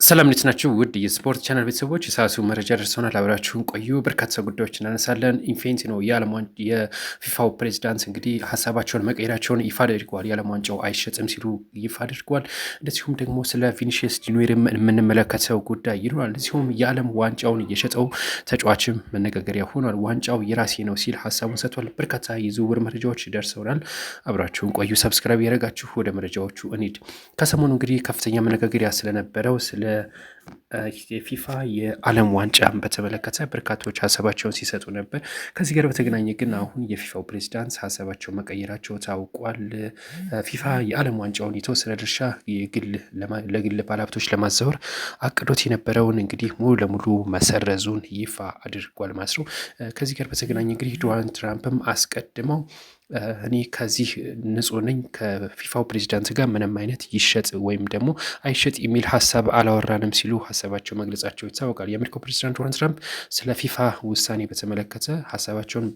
ሰላም እንዴት ናችሁ? ውድ የስፖርት ቻናል ቤተሰቦች የሰዓቱ መረጃ ደርሰውናል። አብራችሁን ቆዩ። በርካታ ጉዳዮች እናነሳለን። ኢንፌንቲኖ የፊፋው ፕሬዚዳንት እንግዲህ ሀሳባቸውን መቀየራቸውን ይፋ አድርገዋል። የዓለም ዋንጫው አይሸጥም ሲሉ ይፋ አድርገዋል። እንደዚሁም ደግሞ ስለ ቪኒሺየስ ጁኒየር የምንመለከተው ጉዳይ ይኖራል። እንደዚሁም የዓለም ዋንጫውን እየሸጠው ተጫዋችም መነጋገሪያ ሆኗል። ዋንጫው የራሴ ነው ሲል ሀሳቡን ሰጥቷል። በርካታ የዝውውር መረጃዎች ደርሰውናል። አብራችሁን ቆዩ። ሰብስክራይብ ያደረጋችሁ ወደ መረጃዎቹ እንሂድ። ከሰሞኑ እንግዲህ ከፍተኛ መነጋገሪያ ስለነበረው ስለ የፊፋ የዓለም ዋንጫን በተመለከተ በርካቶች ሀሳባቸውን ሲሰጡ ነበር። ከዚህ ጋር በተገናኘ ግን አሁን የፊፋው ፕሬዚዳንት ሀሳባቸውን መቀየራቸው ታውቋል። ፊፋ የዓለም ዋንጫውን የተወሰነ ድርሻ ለግል ባለሀብቶች ለማዛወር አቅዶት የነበረውን እንግዲህ ሙሉ ለሙሉ መሰረዙን ይፋ አድርጓል ማለት ነው። ከዚህ ጋር በተገናኘ እንግዲህ ዶናልድ ትራምፕም አስቀድመው እኔ ከዚህ ንጹህ ነኝ፣ ከፊፋው ፕሬዚዳንት ጋር ምንም አይነት ይሸጥ ወይም ደግሞ አይሸጥ የሚል ሀሳብ አላወራንም ሲሉ ሀሳባቸው መግለጻቸው ይታወቃል። የአሜሪካው ፕሬዚዳንት ዶናልድ ትራምፕ ስለ ፊፋ ውሳኔ በተመለከተ ሀሳባቸውን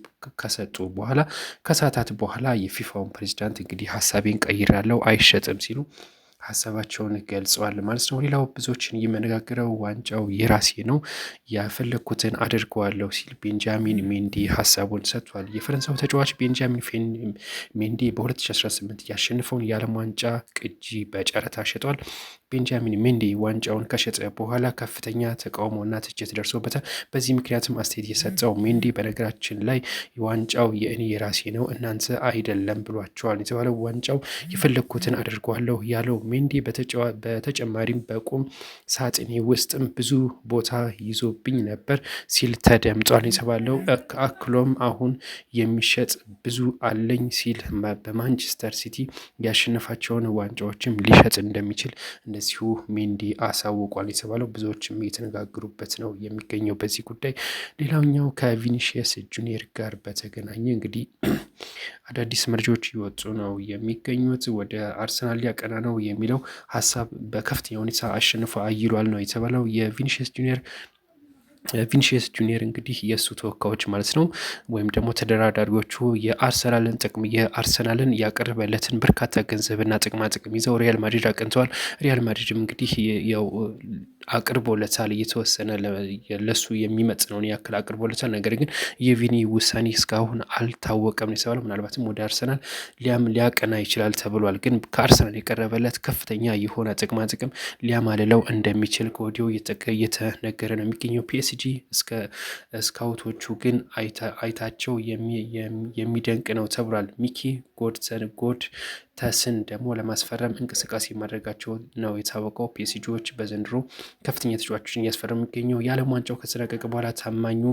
ከሰጡ በኋላ ከሰዓታት በኋላ የፊፋውን ፕሬዚዳንት እንግዲህ ሀሳቤን ቀይራለሁ አይሸጥም ሲሉ ሀሳባቸውን ገልጸዋል ማለት ነው። ሌላው ብዙዎችን የሚያነጋግረው ዋንጫው የራሴ ነው ያፈለግኩትን አድርገዋለሁ ሲል ቤንጃሚን ሜንዲ ሀሳቡን ሰጥቷል። የፈረንሳዊ ተጫዋች ቤንጃሚን ሜንዲ በ2018 ያሸንፈውን የዓለም ዋንጫ ቅጂ በጨረታ ሸጧል። ቤንጃሚን ሜንዲ ዋንጫውን ከሸጠ በኋላ ከፍተኛ ተቃውሞና ትችት ደርሶበታል። በዚህ ምክንያትም አስተያየት የሰጠው ሜንዲ በነገራችን ላይ ዋንጫው የእኔ የራሴ ነው እናንተ አይደለም ብሏቸዋል የተባለው ዋንጫው የፈለግኩትን አድርጓለሁ ያለው ሜንዲ በተጨማሪም በቁም ሳጥኔ ውስጥም ብዙ ቦታ ይዞብኝ ነበር ሲል ተደምጧል የተባለው። አክሎም አሁን የሚሸጥ ብዙ አለኝ ሲል በማንቸስተር ሲቲ ያሸነፋቸውን ዋንጫዎችም ሊሸጥ እንደሚችል እንደዚሁ ሜንዲ አሳውቋል የተባለው። ብዙዎችም የተነጋገሩበት ነው የሚገኘው በዚህ ጉዳይ። ሌላኛው ከቪኒሺየስ ጁኒየር ጋር በተገናኘ እንግዲህ አዳዲስ መረጃዎች እየወጡ ነው የሚገኙት። ወደ አርሰናል ሊያቀና ነው የሚለው ሀሳብ በከፍተኛ ሁኔታ አሸንፎ አይሏል ነው የተባለው። ቪኒሺየስ ጁኒየር እንግዲህ የእሱ ተወካዮች ማለት ነው ወይም ደግሞ ተደራዳሪዎቹ የአርሰናልን ያቀረበለትን በርካታ ገንዘብና ጥቅማ ጥቅም ይዘው ሪያል ማድሪድ አቅንተዋል። ሪያል ማድሪድም እንግዲህ ያው አቅርቦለታል እየተወሰነ ለሱ የሚመጥነውን ያክል አቅርቦለታል። ነገር ግን የቪኒ ውሳኔ እስካሁን አልታወቀም የተባለው። ምናልባትም ወደ አርሰናል ሊያቀና ይችላል ተብሏል። ግን ከአርሰናል የቀረበለት ከፍተኛ የሆነ ጥቅማ ጥቅም ሊያማልለው እንደሚችል ከወዲሁ እየተነገረ ነው የሚገኘው። ፒኤስጂ እስከ ስካውቶቹ ግን አይታቸው የሚደንቅ ነው ተብሏል። ሚኪ ጎድተስን ደግሞ ለማስፈረም እንቅስቃሴ ማድረጋቸው ነው የታወቀው። ፒኤስጂዎች በዘንድሮ ከፍተኛ ተጫዋቾችን እያስፈረሙ የሚገኘው። የዓለም ዋንጫው ከተጠናቀቀ በኋላ ታማኙ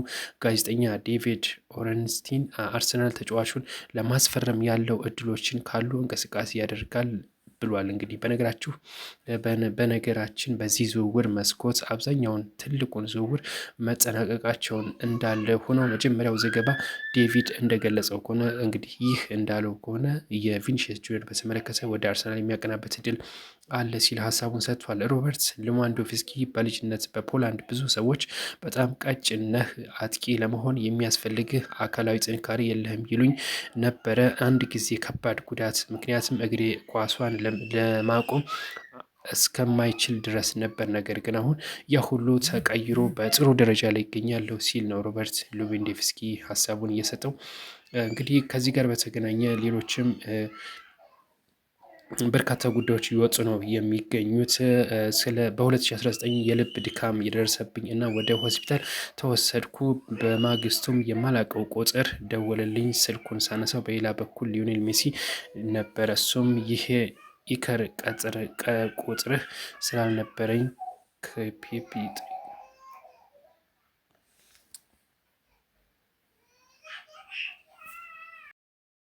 ጋዜጠኛ ዴቪድ ኦረንስቲን አርሰናል ተጫዋቹን ለማስፈረም ያለው እድሎችን ካሉ እንቅስቃሴ ያደርጋል ብሏል። እንግዲህ በነገራችን በዚህ ዝውውር መስኮት አብዛኛውን ትልቁን ዝውውር መጠናቀቃቸውን እንዳለ ሆኖ መጀመሪያው ዘገባ ዴቪድ እንደገለጸው ከሆነ እንግዲህ ይህ እንዳለው ከሆነ የቪኒሺየስ ጁኒየር በተመለከተ ወደ አርሰናል የሚያቀናበት እድል አለ ሲል ሀሳቡን ሰጥቷል። ሮበርት ሌዋንዶቭስኪ በልጅነት በፖላንድ ብዙ ሰዎች በጣም ቀጭን ነህ፣ አጥቂ ለመሆን የሚያስፈልግህ አካላዊ ጥንካሬ የለህም ይሉኝ ነበረ። አንድ ጊዜ ከባድ ጉዳት ምክንያትም እግሬ ኳሷን ለማቆም እስከማይችል ድረስ ነበር። ነገር ግን አሁን ያ ሁሉ ተቀይሮ በጥሩ ደረጃ ላይ ይገኛለሁ ሲል ነው ሮበርት ሌዋንዶቭስኪ ሀሳቡን እየሰጠው። እንግዲህ ከዚህ ጋር በተገናኘ ሌሎችም በርካታ ጉዳዮች እየወጡ ነው የሚገኙት። በ2019 የልብ ድካም የደረሰብኝ እና ወደ ሆስፒታል ተወሰድኩ። በማግስቱም የማላቀው ቁጥር ደወለልኝ። ስልኩን ሳነሳው በሌላ በኩል ሊዮኔል ሜሲ ነበረ። እሱም ይሄ ኢከር ቁጥርህ ስላልነበረኝ ከፔፕ